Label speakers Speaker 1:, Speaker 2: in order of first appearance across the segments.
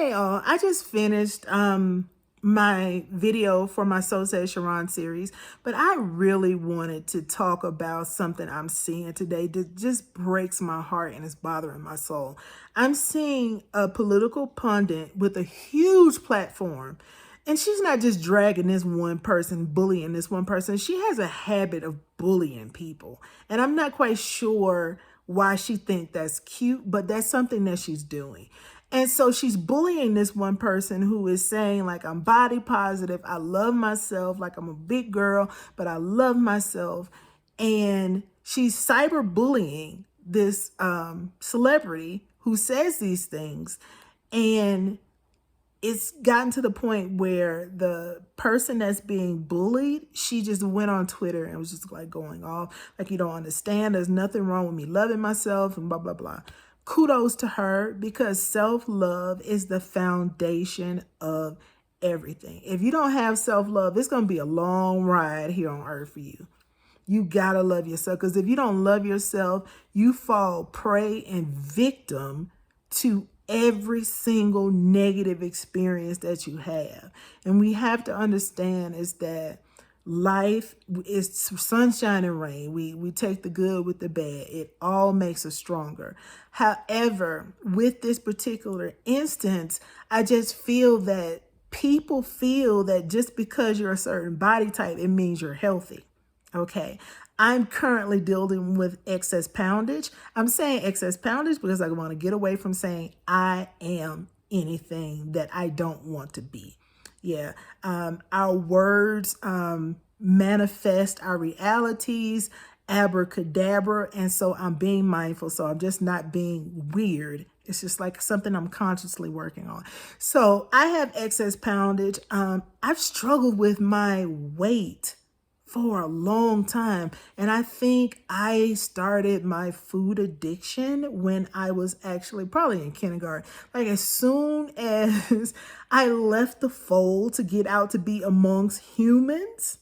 Speaker 1: Hey all, I just finished my video for my So Says Sharon series, but I really wanted to talk about something I'm seeing today that just breaks my heart and is bothering my soul. I'm seeing a political pundit with a huge platform, and she's not just dragging this one person, bullying this one person. She has a habit of bullying people, and I'm not quite sure why she thinks that's cute, but that's something that she's doing. And so she's bullying this one person who is saying, like, I'm body positive, I love myself, like I'm a big girl, but I love myself. And she's cyberbullying this celebrity who says these things. And it's gotten to the point where the person that's being bullied, she just went on Twitter and was just like going off, like, you don't understand, there's nothing wrong with me loving myself and blah, blah, blah. Kudos to her, because self-love is the foundation of everything. If you don't have self-love, it's going to be a long ride here on earth for you. You got to love yourself, because if you don't love yourself, you fall prey and victim to every single negative experience that you have. And we have to understand is that life is sunshine and rain. We take the good with the bad. It all makes us stronger. However, with this particular instance, I just feel that people feel that just because you're a certain body type, it means you're healthy. Okay, I'm currently dealing with excess poundage. I'm saying excess poundage because I want to get away from saying I am anything that I don't want to be. Yeah, our words manifest our realities, abracadabra, and so I'm being mindful. So I'm just not being weird. It's just like something I'm consciously working on. So I have excess poundage. I've struggled with my weight for a long time. And I think I started my food addiction when I was actually probably in kindergarten. Like, as soon as I left the fold to get out to be amongst humans,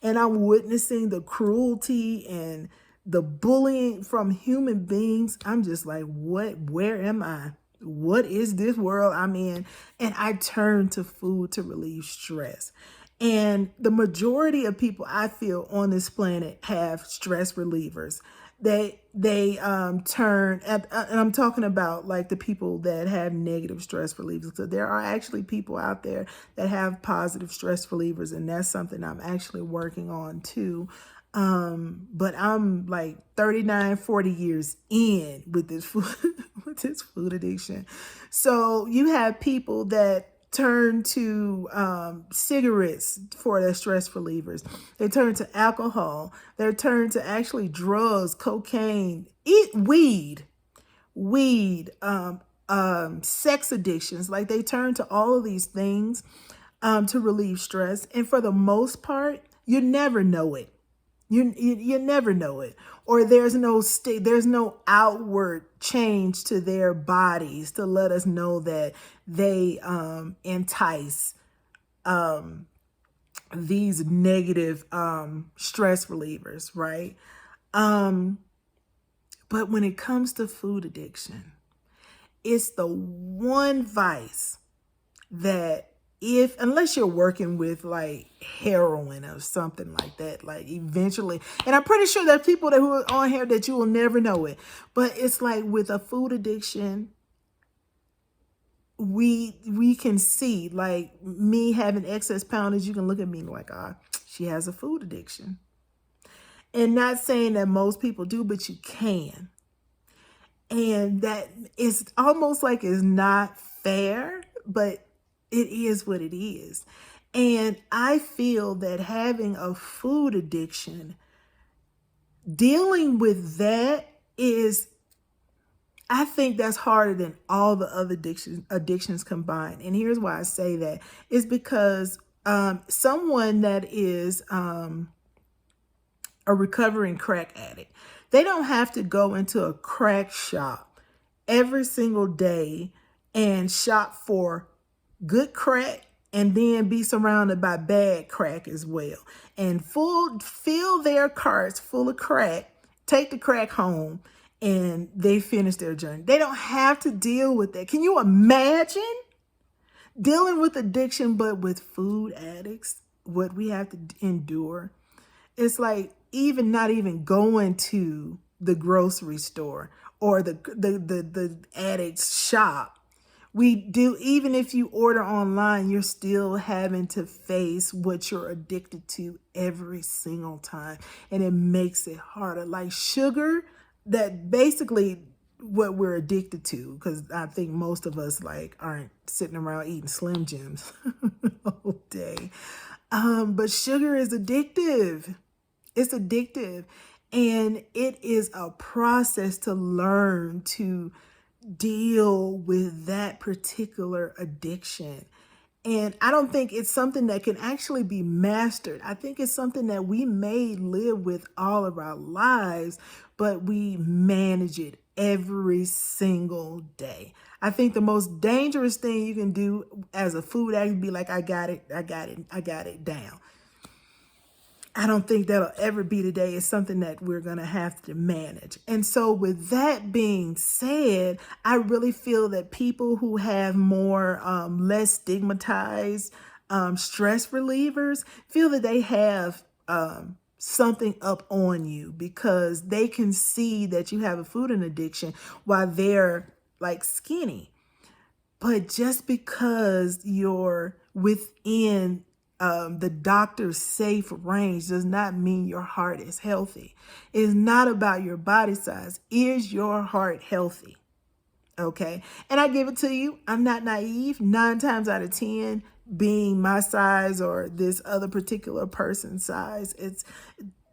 Speaker 1: and I'm witnessing the cruelty and the bullying from human beings, I'm just like, where am I? What is this world I'm in? And I turn to food to relieve stress. And the majority of people I feel on this planet have stress relievers. They turn, and I'm talking about like the people that have negative stress relievers. So there are actually people out there that have positive stress relievers, and that's something I'm actually working on too. But I'm like 39, 40 years in with this food, with this food addiction. So you have people that turn to cigarettes for their stress relievers. They turn to alcohol. They turn to actually drugs, cocaine, weed, sex addictions. Like, they turn to all of these things to relieve stress. And for the most part, you never know it. You never know it, or there's no outward change to their bodies to let us know that they entice these negative stress relievers, right? But when it comes to food addiction, it's the one vice that, unless you're working with like heroin or something like that, like eventually, and I'm pretty sure there are people who are on here that you will never know it, but it's like with a food addiction, we can see, like me having excess poundage, you can look at me like, she has a food addiction. And not saying that most people do, but you can. And that is almost like it's not fair, but it is what it is. And I feel that having a food addiction, dealing with that is, I think that's harder than all the other addictions combined. And here's why I say that. It's because someone that is a recovering crack addict, they don't have to go into a crack shop every single day and shop for good crack and then be surrounded by bad crack as well, and fill their carts full of crack, take the crack home, and they finish their journey. They don't have to deal with that. Can you imagine Dealing with addiction, but with food addicts, what we have to endure. It's like even not even going to the grocery store or the addict's shop. We do, even if you order online, you're still having to face what you're addicted to every single time. And it makes it harder. Like sugar, that basically what we're addicted to, because I think most of us like aren't sitting around eating Slim Jims all day. But sugar is addictive. It's addictive. And it is a process to learn to deal with that particular addiction. And I don't think it's something that can actually be mastered. I think it's something that we may live with all of our lives, but we manage it every single day. I think the most dangerous thing you can do as a food addict be like, I got it down. I don't think that'll ever be today. It's something that we're going to have to manage. And so with that being said, I really feel that people who have more, less stigmatized stress relievers feel that they have something up on you, because they can see that you have a food addiction while they're like skinny. But just because you're within the doctor's safe range does not mean your heart is healthy. It's not about your body size. Is your heart healthy? Okay. And I give it to you. I'm not naive. 9 times out of 10, being my size or this other particular person's size,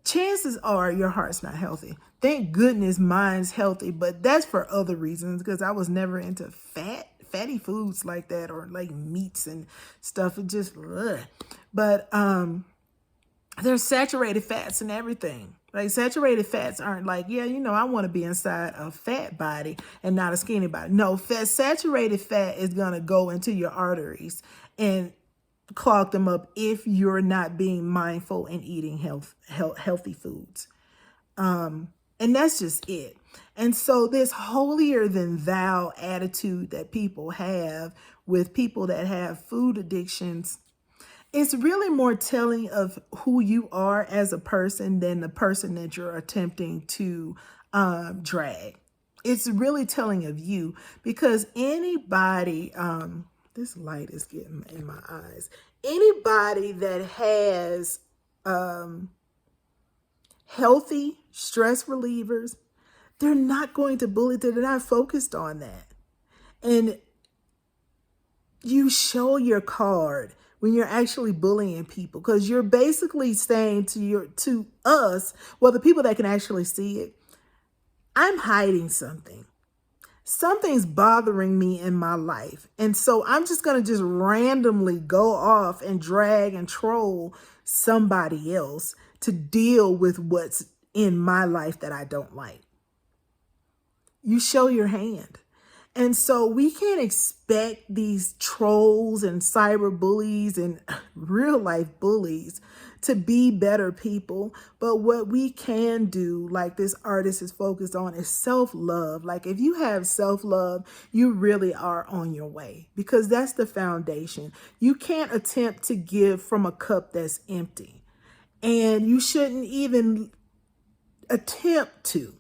Speaker 1: chances are your heart's not healthy. Thank goodness mine's healthy, but that's for other reasons, because I was never into fatty foods like that, or like meats and stuff. It just, ugh. But there's saturated fats and everything. Like saturated fats aren't like, yeah, I want to be inside a fat body and not a skinny body. No, saturated fat is going to go into your arteries and clog them up if you're not being mindful and eating healthy foods. And that's just it. And so this holier than thou attitude that people have with people that have food addictions, it's really more telling of who you are as a person than the person that you're attempting to drag. It's really telling of you, because anybody, this light is getting in my eyes. Anybody that has healthy stress relievers, they're not going to bully. They're not focused on that. And you show your card when you're actually bullying people, because you're basically saying to us, well, the people that can actually see it, I'm hiding something. Something's bothering me in my life. And so I'm just going to just randomly go off and drag and troll somebody else to deal with what's in my life that I don't like. You show your hand. And so we can't expect these trolls and cyber bullies and real life bullies to be better people. But what we can do, like this artist is focused on, is self-love. Like if you have self-love, you really are on your way, because that's the foundation. You can't attempt to give from a cup that's empty, and you shouldn't even attempt to.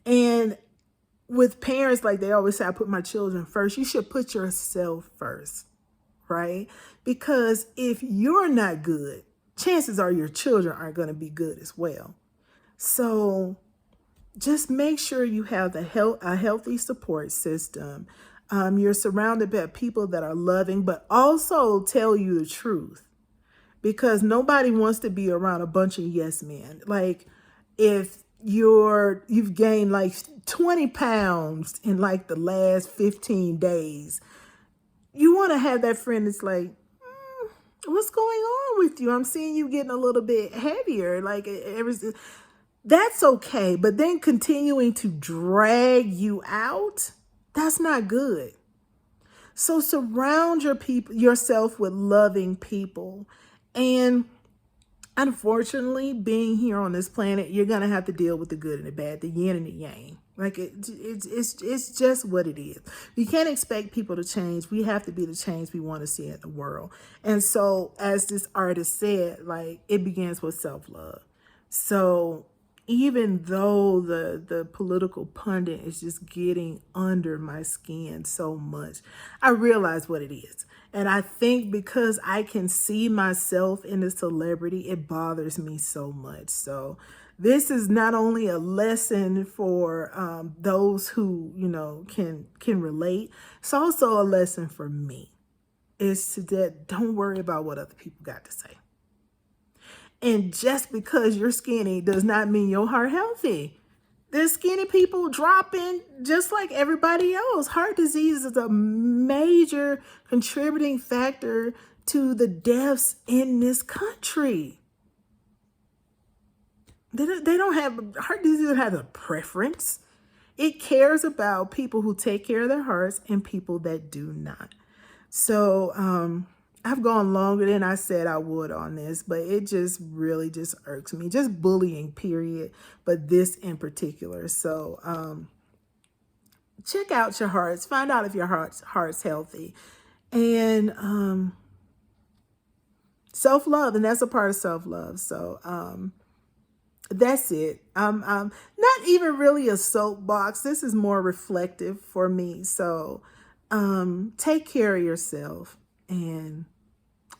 Speaker 1: And with parents, like they always say, I put my children first. You should put yourself first, right? Because if you're not good, chances are your children aren't going to be good as well. So just make sure you have a healthy support system. You're surrounded by people that are loving, but also tell you the truth, because nobody wants to be around a bunch of yes men. Like if you've gained like 20 pounds in like the last 15 days, you want to have that friend that's like, what's going on with you? I'm seeing you getting a little bit heavier. Like that's okay. But then continuing to drag you out, that's not good. So surround yourself with loving people. And unfortunately, being here on this planet, you're going to have to deal with the good and the bad, the yin and the yang. Like it's just what it is. We can't expect people to change. We have to be the change we want to see in the world. And so, as this artist said, like it begins with self-love. So even though the political pundit is just getting under my skin so much, I realize what it is. And I think because I can see myself in the celebrity, it bothers me so much. So this is not only a lesson for those who, can relate. It's also a lesson for me. It's that don't worry about what other people got to say. And just because you're skinny does not mean your heart healthy. There's skinny people dropping just like everybody else. Heart disease is a major contributing factor to the deaths in this country. They don't have, heart disease has a preference. It cares about people who take care of their hearts and people that do not. So I've gone longer than I said I would on this, but it just really just irks me. Just bullying, period. But this in particular. So check out your hearts. Find out if your heart's healthy. And self-love, and that's a part of self-love. So that's it. Not even really a soapbox. This is more reflective for me. So take care of yourself, and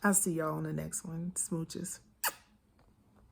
Speaker 1: I'll see y'all on the next one. Smooches.